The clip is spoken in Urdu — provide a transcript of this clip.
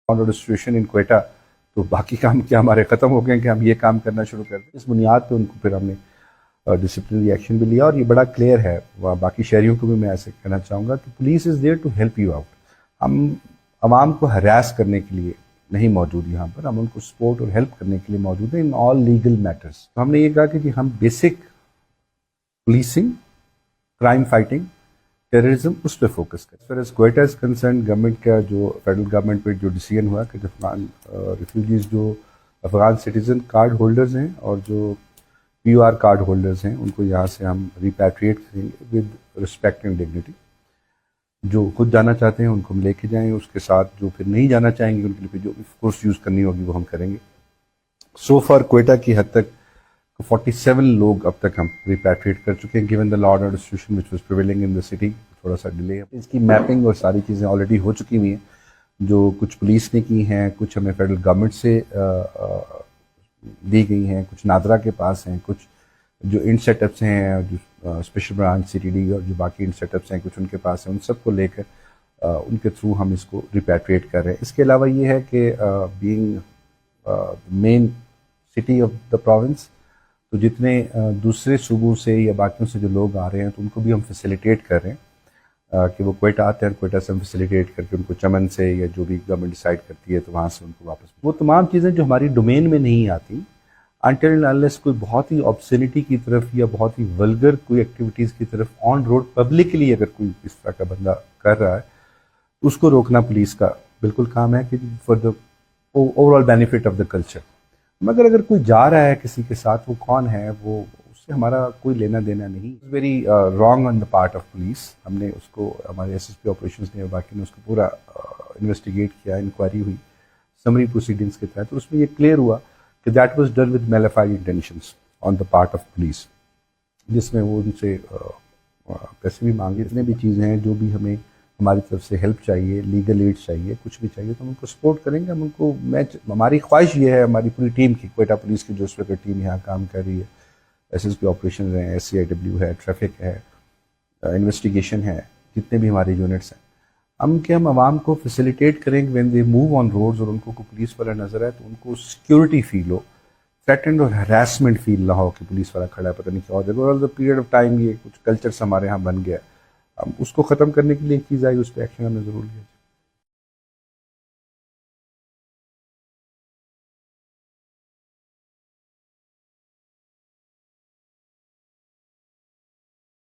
سچویشن ان کوئٹہ تو باقی کام کیا ہمارے ختم ہو گئے کہ ہم یہ کام کرنا شروع کر دیں. اس بنیاد پہ ان کو پھر ہم نے ڈسپلنری ایکشن بھی لیا اور یہ بڑا کلیئر ہے. باقی شہریوں کو بھی میں ایسے کہنا چاہوں گا کہ police is there to help you out. ہم عوام کو ہراس کرنے کے لیے نہیں موجود یہاں پر, ہم ان کو سپورٹ اور ہیلپ کرنے کے لیے موجود ہیں ان آل لیگل میٹرز. تو ہم نے یہ کہا کہ جی ہم basic policing, crime fighting, terrorism اس پہ فوکس کریں. As Quetta is concern government کا جو فیڈرل گورنمنٹ پہ جو ڈیسیژن ہوا کہ افغان ریفیوجیز جو افغان سٹیزن کارڈ ہولڈرز ہیں اور جو پی او آر کارڈ ہولڈرز ہیں ان کو یہاں سے ہم ریپیٹریٹ کریں گے ود رسپیکٹ اینڈ ڈگنیٹی. جو خود جانا چاہتے ہیں ان کو ہم لے کے جائیں, اس کے ساتھ جو پھر نہیں جانا چاہیں گے ان کے لیے جو فورس یوز کرنی ہوگی وہ ہم کریں گے. سو فار کوئٹہ کی حد تک 47 لوگ اب تک ہم ریپیٹریٹ کر چکے ہیں given the law and situation which was prevailing in the city. تھوڑا سا ڈیلے ہے. اس کی میپنگ اور ساری چیزیں آلریڈی ہو چکی ہوئی ہیں جو کچھ پولیس نے کی ہیں, کچھ ہمیں فیڈرل گورنمنٹ سے دی گئی ہیں, کچھ نادرا کے پاس ہیں, کچھ جو ان سیٹ اپس ہیں جو special branch C T D اور جو باقی ان سیٹ اپس ہیں کچھ ان کے پاس ہیں, ان سب کو لے کر ان کے تھرو ہم اس کو ریپیٹریٹ کر رہے ہیں. اس کے علاوہ یہ ہے کہ being main city of the province تو جتنے دوسرے صوبوں سے یا باقیوں سے جو لوگ آ رہے ہیں تو ان کو بھی ہم فیسیلیٹیٹ کر رہے ہیں کہ وہ کوئٹہ آتے ہیں, کوئٹہ سے ہم فیسیلیٹیٹ کر کے ان کو چمن سے یا جو بھی گورنمنٹ ڈیسائیڈ کرتی ہے تو وہاں سے ان کو واپس. وہ تمام چیزیں جو ہماری ڈومین میں نہیں آتی انٹل اینڈ انلیس کوئی بہت ہی آبسینٹی کی طرف یا بہت ہی ولگر کوئی ایکٹیویٹیز کی طرف آن روڈ پبلکلی اگر کوئی اس طرح کا بندہ کر رہا ہے اس کو روکنا پولیس کا بالکل کام ہے کہ for the over all benefit of the culture. مگر اگر کوئی جا رہا ہے کسی کے ساتھ, وہ کون ہے, وہ اس سے ہمارا کوئی لینا دینا نہیں. Very wrong on the part of police. ہم نے اس کو ہمارے ایس ایس پی آپریشنز نے باقی نے اس کو پورا انویسٹیگیٹ کیا, انکوائری ہوئی سمری پروسیڈنگس کے تحت, تو اس میں یہ کلیئر ہوا کہ that was done with mala fide intentions on the part of police, جس میں وہ ان سے پیسے بھی مانگے. اتنے بھی چیزیں ہیں جو بھی ہمیں ہماری طرف سے ہیلپ چاہیے, لیگل ایڈ چاہیے, کچھ بھی چاہیے تو ہم ان کو سپورٹ کریں گے. ہم ان کو ہماری خواہش یہ ہے, ہماری پوری ٹیم کی, کوئٹہ پولیس کی جو اس وقت ٹیم یہاں کام کر رہی ہے, ایس ایس پی آپریشنز ہیں, ایس سی آئی ڈبلیو ہے, ٹریفک ہے, انویسٹیگیشن ہے, جتنے بھی ہمارے یونٹس ہیں, ہم عوام کو فیسیلیٹیٹ کریں کہ when they move on roads اور ان کو کوئی پولیس والا نظر آئے تو ان کو سیکیورٹی فیل ہو, تھریٹنڈ اور ہراسمنٹ فیل نہ ہو کہ پولیس والا کھڑا ہے پتہ نہیں کیا ہو جائے گا. اور پیریڈ آف ٹائم یہ کچھ کلچرس ہمارے یہاں بن گیا, ہم اس کو ختم کرنے کے لیے ایک چیز آئی, اس پہ ایکشن ہمیں ضرور لیا.